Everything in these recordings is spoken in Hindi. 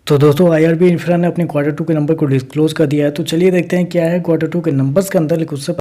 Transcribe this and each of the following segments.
तो दोस्तों आईआरबी इंफ्रा ने अपने क्वार्टर टू के नंबर को डिस्क्लोज कर दिया है। तो चलिए देखते हैं क्या है क्वार्टर टू के नंबर्स के अंदर। लेकिन उससे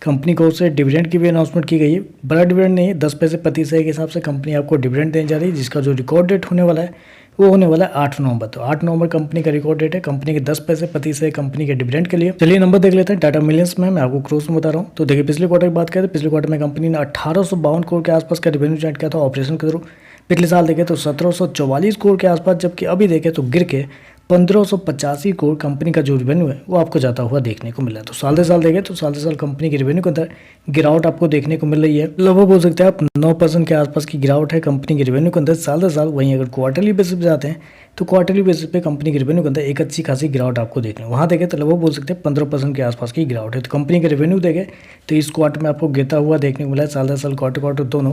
कंपनी को उससे डिविडेंड की भी अनाउंसमेंट की गई है। बड़ा डिविडेंड नहीं, 10 पैसे प्रति शेयर के हिसाब से कंपनी आपको डिविडेंड देने जा रही है, जिसका जो रिकॉर्ड डेट होने वाला है वो होने वाला है 8 नवंबर। तो 8 नवंबर कंपनी का रिकॉर्ड डेट है कंपनी के 10 पैसे प्रति शेयर कंपनी के डिविडेंड के लिए। चलिए नंबर देख लेते हैं टाटा मिलियंस में। मैं आपको क्रोस में बता रहा हूँ। तो देखिए पिछले क्वार्टर की बात करें तो पिछले क्वार्टर में कंपनी ने 1852 करोड़ के आसपास का रेवेन्यू जनरेट किया था ऑपरेशन के थ्रू। पिछले साल देखें तो 1744 करोड़ के आसपास, जबकि अभी देखें तो गिर के 1585 करोड़ कंपनी का जो रेवेन्यू है वो आपको जाता हुआ देखने को मिला है। तो साल से साल देखें तो साल से साल कंपनी के रेवेन्यू के अंदर गिरावट आपको देखने को मिल रही है। लगभग बोल सकते हैं आप 9% के आसपास की गिरावट है कंपनी के रेवेन्यू के अंदर साल से साल। वहीं अगर क्वार्टरली बेसिस पे जाते हैं तो क्वार्टरली बेसिस पे कंपनी के रेवेन्यू के अंदर एक अच्छी खासी गिरावट आपको देखने वहाँ देखें तो लगभग बोल सकते हैं 15% के आसपास की गिरावट है। तो कंपनी के रेवेन्यू देखें तो इस क्वार्टर में आपको गिरता हुआ देखने को मिला है। साल से साल क्वार्टर दोनों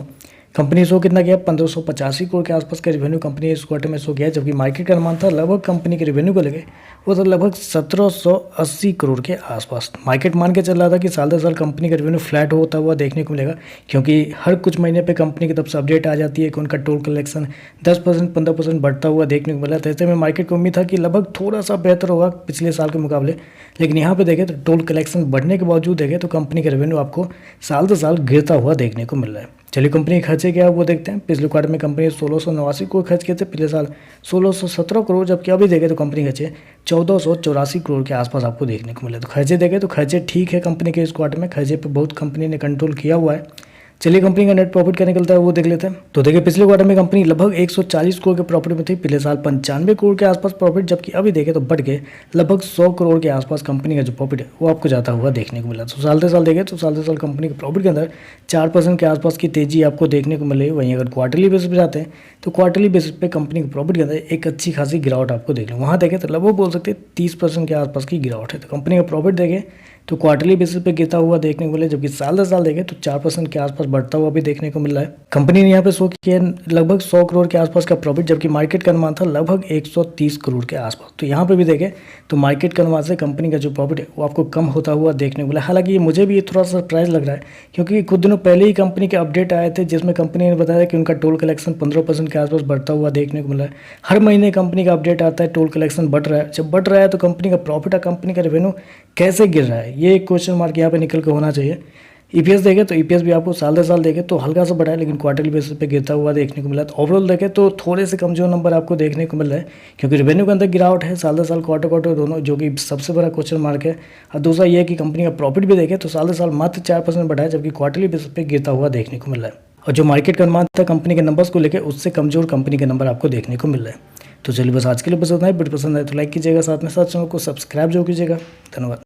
कंपनी शो कितना गया 1585 करोड़ के आसपास का रेवेन्यू कंपनी इस क्वार्टर में शो किया है, जबकि मार्केट का अनुमान था लगभग कंपनी के रेवेन्यू को लेके वो था लगभग 1780 करोड़ के आसपास। मार्केट मान के चल रहा था कि साल दर साल कंपनी का रेवेन्यू फ्लैट होता हुआ देखने को मिलेगा, क्योंकि हर कुछ महीने पे कंपनी की तरफ से अपडेट आ जाती है कि उनका टोल कलेक्शन 10% 15% बढ़ता हुआ देखने को मिला। तो ऐसे में मार्केट को उम्मीद था कि लगभग थोड़ा सा बेहतर होगा पिछले साल के मुकाबले। लेकिन यहाँ पे देखें तो टोल कलेक्शन बढ़ने के बावजूद देखें तो कंपनी का रेवेन्यू आपको साल दर साल गिरता हुआ देखने को मिल रहा है। चलिए कंपनी के खर्चे क्या है वो देखते हैं। पिछले क्वार्टर में कंपनी 1689 करोड़ खर्च किए थे, पिछले साल 1617 करोड़, जबकि अभी देखें तो कंपनी खर्चे 1484 करोड़ के आसपास आपको देखने को मिले। तो खर्चे देखें तो खर्चे ठीक है कंपनी के इस क्वार्टर में, खर्चे पे बहुत कंपनी ने कंट्रोल किया हुआ है। चलिए कंपनी का नेट प्रॉफिट क्या निकलता है वो देख लेते हैं। तो देखिए पिछले क्वार्टर में कंपनी लगभग 140 करोड़ के प्रॉफिट में थी, पिछले साल 95 करोड़ के आसपास प्रॉफिट, जबकि अभी देखें तो बढ़ के लगभग 100 करोड़ के आसपास कंपनी का जो प्रॉफिट है वो आपको जाता हुआ देखने को मिला। तो साल से साल देखें तो साल से साल कंपनी के प्रॉफिट के अंदर 4% के आसपास की तेजी आपको देखने को मिली। वहीं अगर क्वार्टरली बेसिस पे जाते हैं तो क्वार्टरली बेसिस पे कंपनी के प्रॉफिट के अंदर एक अच्छी खासी गिरावट आपको देख लें। वहाँ देखें तो लगभग बोल सकते हैं 30% के आसपास की गिरावट है। तो कंपनी का प्रॉफिट देखें तो क्वार्टरली बेसिस पे गिरता हुआ देखने को मिला, जबकि साल दर साल देखें तो 4% के आसपास बढ़ता हुआ भी देखने को मिल रहा है। कंपनी ने यहाँ पे शो किया लगभग 100 करोड़ के आसपास का प्रॉफिट, जबकि मार्केट का अनुमान था लगभग 130 करोड़ के आसपास। तो यहाँ पे भी देखें तो मार्केट के अनुमान से कंपनी का जो प्रॉफिट है वो आपको कम होता हुआ देखने को मिला। हालांकि ये मुझे भी थोड़ा सा सरप्राइज लग रहा है, क्योंकि कुछ दिनों पहले ही कंपनी के अपडेट आए थे जिसमें कंपनी ने बताया कि उनका टोल कलेक्शन 15% के आसपास बढ़ता हुआ देखने को मिला है। हर महीने कंपनी का अपडेट आता है टोल कलेक्शन बढ़ रहा है। जब बढ़ रहा है तो कंपनी का प्रॉफिट और कंपनी का रेवेन्यू कैसे गिर रहा है, ये एक क्वेश्चन मार्क यहाँ पे निकल के होना चाहिए। ईपीएस देखें तो ईपीएस भी आपको साल दर साल देखें तो हल्का सा बढ़ा है, लेकिन क्वार्टरली बेसिस पे गिरता हुआ देखने को मिला। तो ओवरऑल देखें तो थोड़े से कमजोर नंबर आपको देखने को मिल रहा है, क्योंकि रेवेन्यू के अंदर गिरावट है साल दर साल क्वार्टर दोनों, जो कि सबसे बड़ा क्वेश्चन मार्क है। और दूसरा ये है कि कंपनी का प्रॉफिट भी देखें तो साल दर साल मात्र 4% बढ़ा है, जबकि क्वार्टरली बेसिस पे गिरता हुआ देखने को मिल रहा है। और जो मार्केट का अनुमान था कंपनी के नंबर्स को लेकर उससे कमजोर कंपनी के नंबर आपको देखने को मिल रहे हैं। तो चलिए बस आज के लिए बस इतना ही। वीडियो पसंद आए तो लाइक कीजिएगा, साथ में साथ चैनल को सब्सक्राइब जरूर कीजिएगा। धन्यवाद।